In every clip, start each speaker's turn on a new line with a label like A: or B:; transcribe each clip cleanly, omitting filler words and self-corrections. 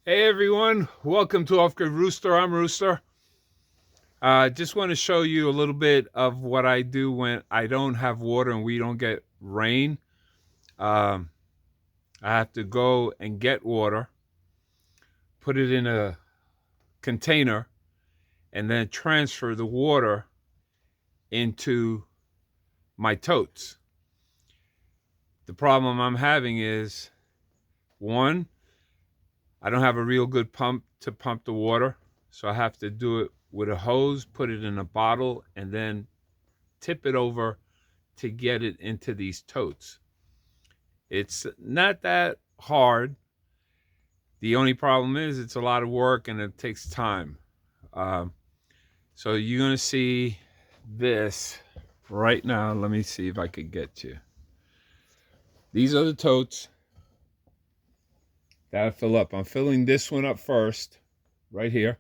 A: Hey everyone, welcome to Off Grid Rooster. I'm Rooster. Just want to show you a little bit of what I do when I don't have water and we don't get rain. Um, I have to go and get water, put it in a container, and then transfer the water into my totes. The problem I'm having is, one, I don't have a real good pump to pump the water, so I have to do it with a hose, put it in a bottle, and then tip it over to get it into these totes. It's not that hard. The only problem is it's a lot of work and it takes time. Um, so you're going to see this right now. Let me see if I could get you. These are the totes that I fill up. I'm filling this one up first, right here.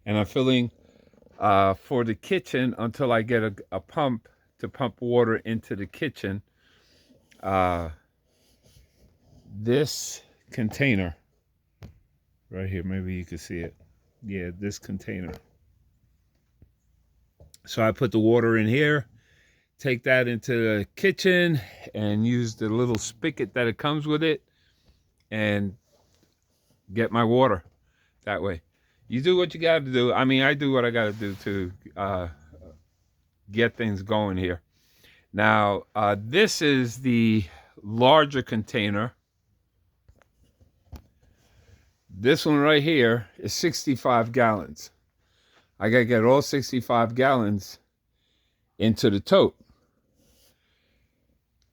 A: And I'm filling for the kitchen until I get a pump to pump water into the kitchen. This container right here, maybe you can see it. Yeah, this container. So I put the water in here, take that into the kitchen, and use the little spigot that it comes with it, and get my water that way. You do what you got to do. I mean, I do what I got to do to get things going here. Now, this is the larger container. This one right here is 65 gallons. I got to get all 65 gallons into the tote.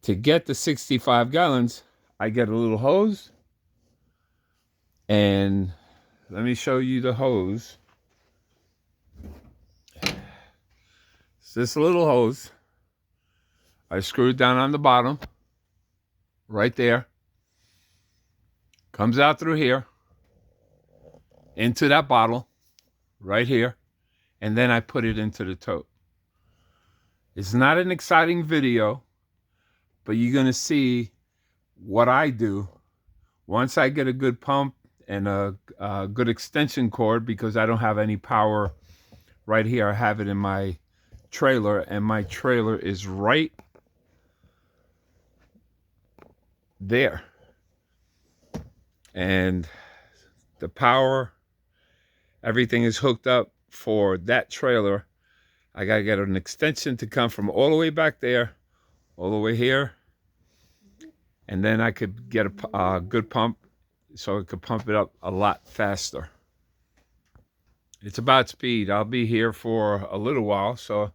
A: To get the 65 gallons, I get a little hose. And let me show you the hose. It's this little hose. I screw it down on the bottom, right there. Comes out through here, into that bottle, right here. And then I put it into the tote. It's not an exciting video, but you're going to see what I do once I get a good pump and a good extension cord, because I don't have any power right here. I have it in my trailer, and my trailer is right there. And the power, everything is hooked up for that trailer. I got to get an extension to come from all the way back there, all the way here. And then I could get a good pump so it could pump it up a lot faster. It's about speed. I'll be here for a little while, so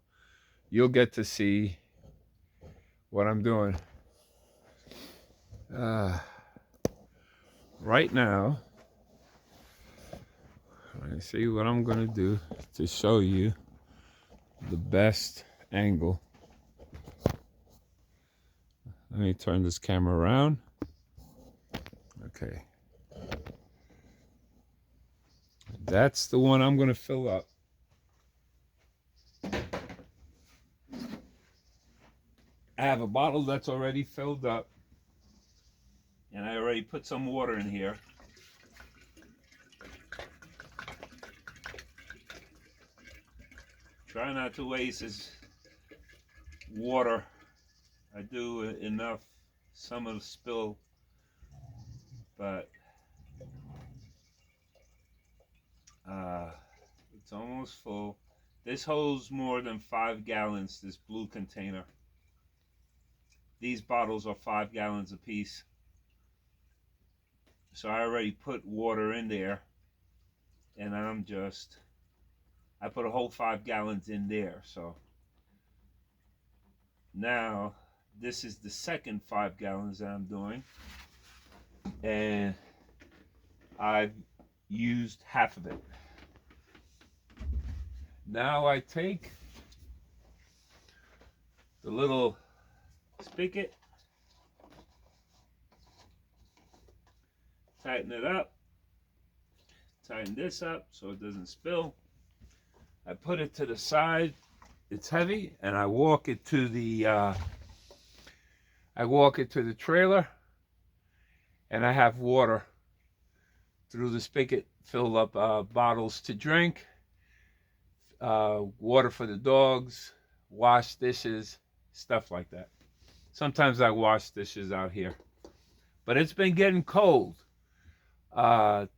A: you'll get to see what I'm doing. Right now, let me see what I'm going to do to show you the best angle. Let me turn this camera around. Okay. That's the one I'm going to fill up. I have a bottle that's already filled up, and I already put some water in here. Try not to waste this water. I do enough, some of the spill, but it's almost full. This holds more than 5 gallons, this blue container. These bottles are 5 gallons apiece. So I already put water in there, and I put a whole 5 gallons in there. So now this is the second 5 gallons that I'm doing, and I've used half of it. Now I take the little spigot, tighten it up, tighten this up so it doesn't spill. I put it to the side. It's heavy, and I walk it to the trailer, and I have water through the spigot, fill up bottles to drink, water for the dogs, wash dishes, stuff like that. Sometimes I wash dishes out here. But it's been getting cold.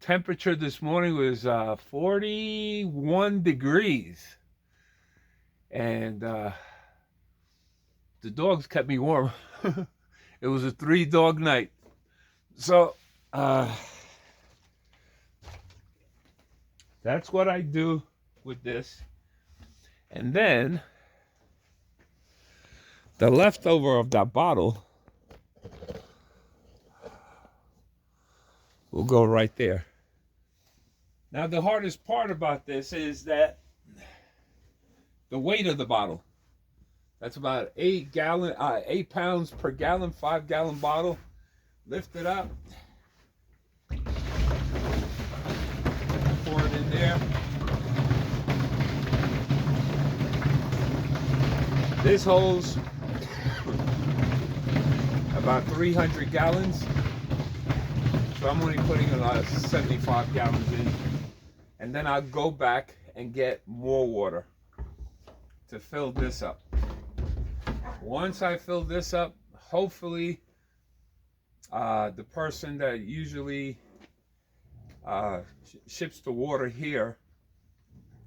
A: Temperature this morning was 41 degrees. And the dogs kept me warm. It was a 3-dog night. So that's what I do with this. And then the leftover of that bottle will go right there. Now the hardest part about this is that the weight of the bottle. That's about 8 pounds per gallon, 5-gallon bottle. Lift it up. Pour it in there. This holds about 300 gallons. So I'm only putting 75 gallons in. And then I'll go back and get more water to fill this up. Once I fill this up, hopefully the person that usually ships the water here,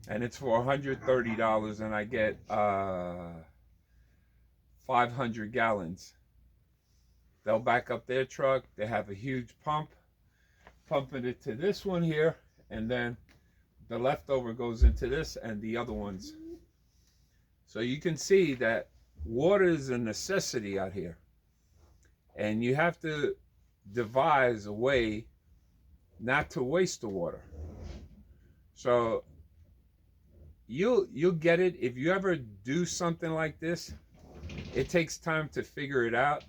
A: and it's for $130, and I get 500 gallons. They'll back up their truck. They have a huge pump, pumping it to this one here, and then the leftover goes into this and the other ones. So you can see that water is a necessity out here, and you have to devise a way not to waste the water. So you'll get it. If you ever do something like this, it takes time to figure it out.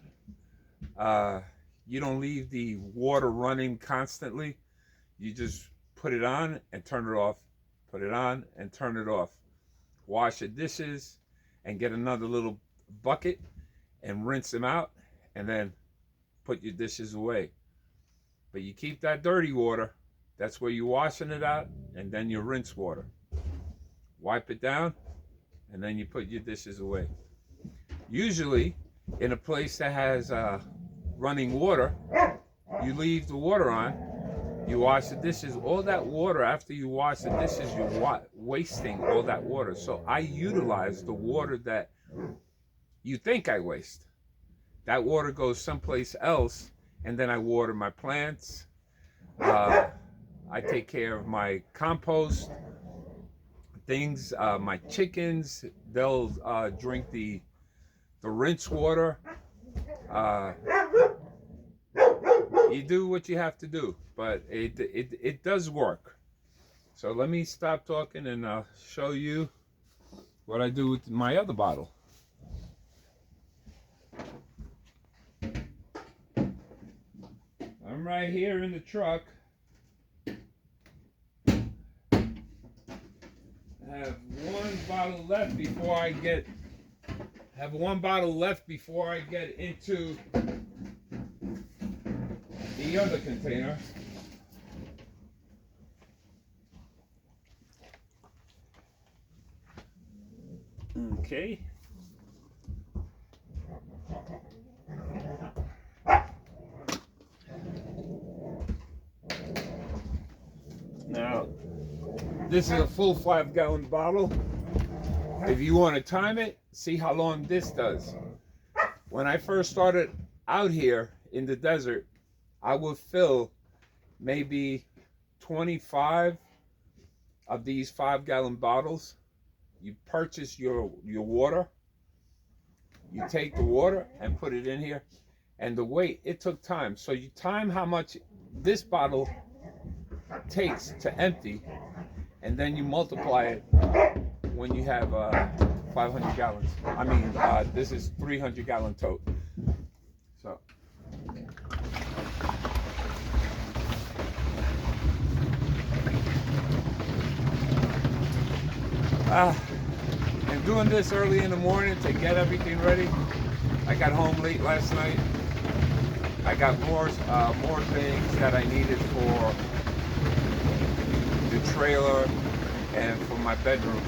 A: You don't leave the water running constantly. You just put it on and turn it off, put it on and turn it off. Wash the dishes and get another little bucket and rinse them out, and then put your dishes away. But you keep that dirty water. That's where you're washing it out, and then your rinse water. Wipe it down, and then you put your dishes away. Usually, in a place that has running water, you leave the water on, you wash the dishes. All that water, after you wash the dishes, you're wasting all that water. So I utilize the water that you think I waste. That water goes someplace else, and then I water my plants. I take care of my compost things. My chickens, they'll drink the rinse water. You do what you have to do, but it does work. So let me stop talking and I'll show you what I do with my other bottle. I'm right here in the truck. I have one bottle left before I get into the other container. Okay. Now, this is a full 5-gallon bottle. If you want to time it, see how long this does. When I first started out here in the desert, I would fill maybe 25 of these 5-gallon bottles. You purchase your water. You take the water and put it in here. And the weight, it took time. So you time how much this bottle takes to empty, and then you multiply it when you have 500 gallons. I mean, this is 300-gallon tote. So. I'm doing this early in the morning to get everything ready. I got home late last night. I got more things that I needed for trailer and for my bedroom.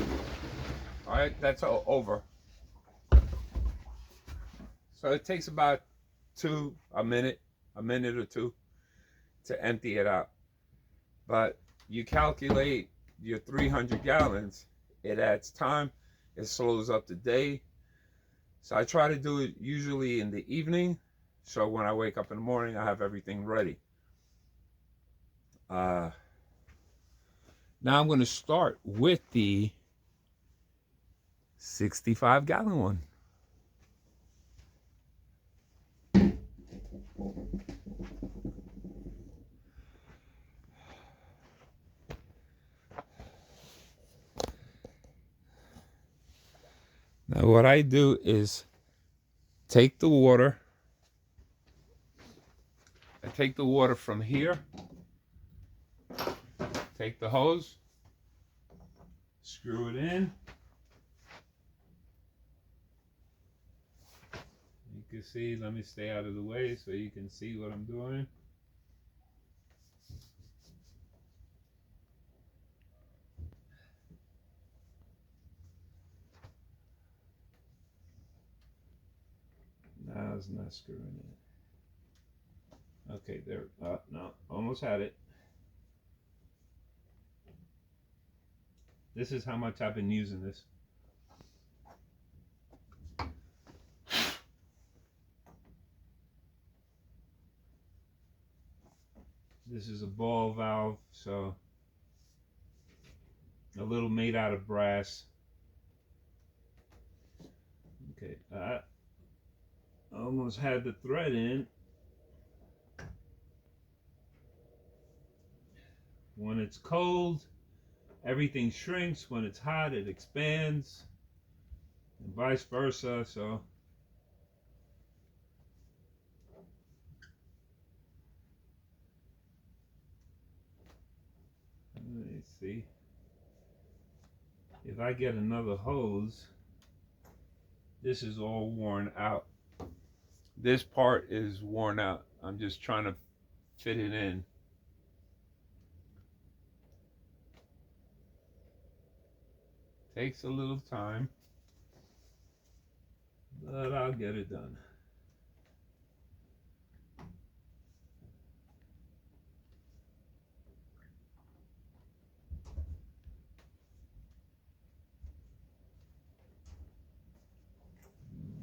A: All right, that's all over. So it takes about a minute or two to empty it out. But you calculate your 300 gallons, it adds time, it slows up the day. So I try to do it usually in the evening, so when I wake up in the morning, I have everything ready. Now I'm going to start with the 65-gallon one. Now what I do is take the water. I take the water from here, take the hose, screw it in. You can see, let me stay out of the way so you can see what I'm doing. Now it's not screwing in. Okay, there. No, almost had it. This is how much I've been using this. This is a ball valve, so a little made out of brass. Okay, I almost had the thread in. When it's cold, everything shrinks. When it's hot, it expands, and vice versa. So let me see. If I get another hose, this is all worn out. This part is worn out. I'm just trying to fit it in. Takes a little time, but I'll get it done.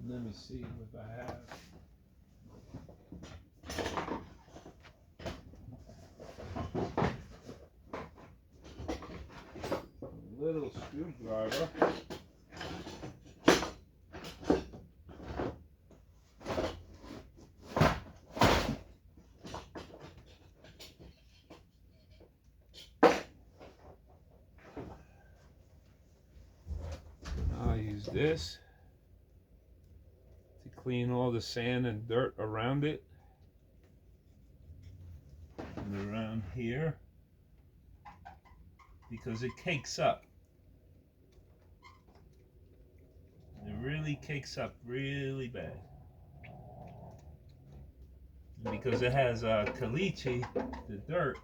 A: Let me see if I have. A little screwdriver. I'll use this to clean all the sand and dirt around it and around here, because it cakes up. It really cakes up really bad. And because it has caliche, the dirt,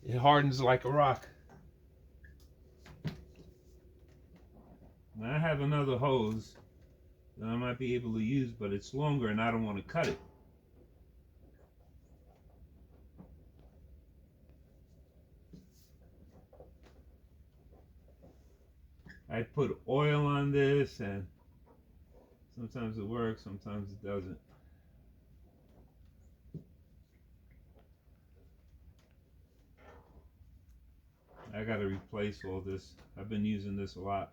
A: it hardens like a rock. Now I have another hose that I might be able to use, but it's longer and I don't want to cut it. I put oil on this, and sometimes it works, sometimes it doesn't. I gotta replace all this. I've been using this a lot.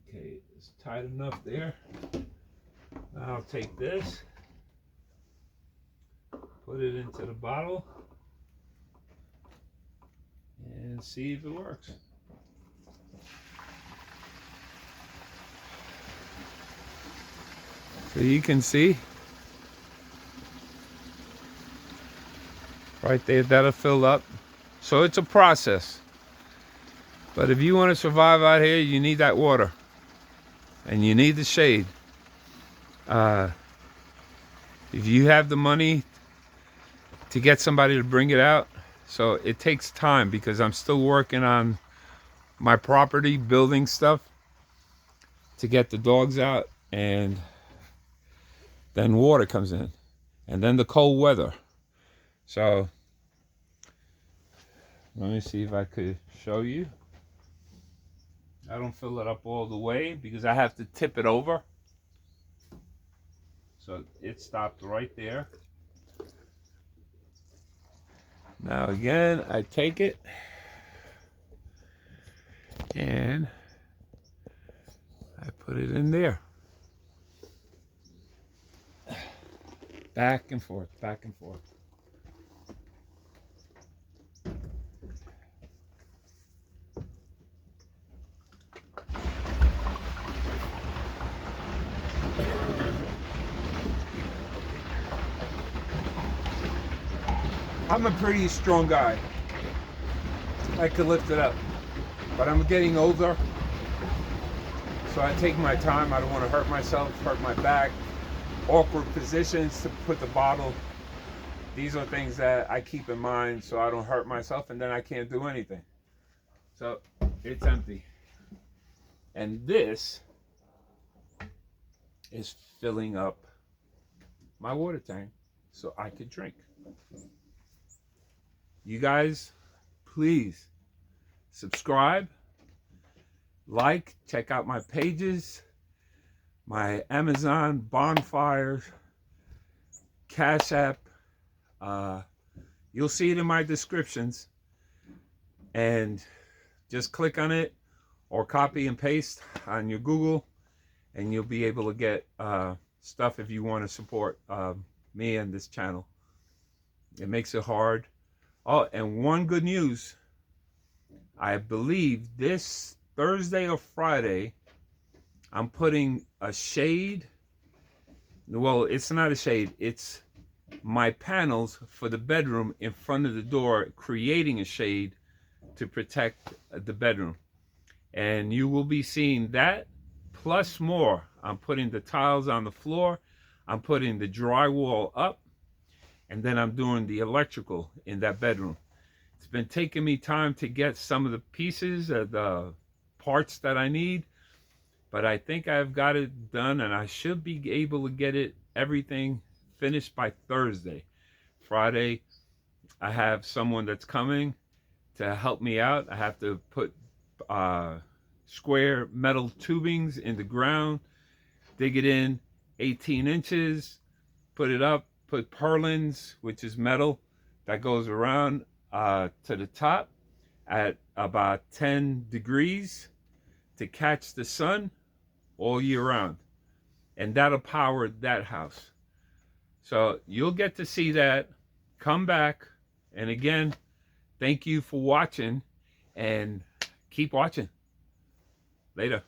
A: Okay, it's tight enough there. Now I'll take this, put it into the bottle, and see if it works. So you can see Right there, that'll fill up. So it's a process. But if you want to survive out here, you need that water. And you need the shade. If you have the money to get somebody to bring it out, so it takes time because I'm still working on my property, building stuff to get the dogs out, and then water comes in, and then the cold weather. So let me see if I could show you. I don't fill it up all the way because I have to tip it over. So it stopped right there. Now again, I take it and I put it in there. Back and forth, back and forth. I'm a pretty strong guy. I could lift it up, but I'm getting older, so I take my time. I don't want to hurt myself, hurt my back. Awkward positions to put the bottle. These are things that I keep in mind so I don't hurt myself, and then I can't do anything. So it's empty. And this is filling up my water tank so I could drink. You guys, please subscribe, like, check out my pages, my Amazon, Bonfires, Cash App. You'll see it in my descriptions, and just click on it or copy and paste on your Google, and you'll be able to get stuff if you want to support me and this channel. It makes it hard. Oh, and one good news. I believe this Thursday or Friday, I'm putting a shade. Well, it's not a shade. It's my panels for the bedroom in front of the door, creating a shade to protect the bedroom. And you will be seeing that plus more. I'm putting the tiles on the floor. I'm putting the drywall up. And then I'm doing the electrical in that bedroom. It's been taking me time to get some of the pieces, the parts that I need, but I think I've got it done, and I should be able to get everything finished by Thursday. Friday, I have someone that's coming to help me out. I have to put square metal tubings in the ground, dig it in 18 inches, put it up, put purlins, which is metal that goes around to the top at about 10 degrees to catch the sun all year round, and that'll power that house. So you'll get to see that. Come back, and again, thank you for watching, and keep watching. Later.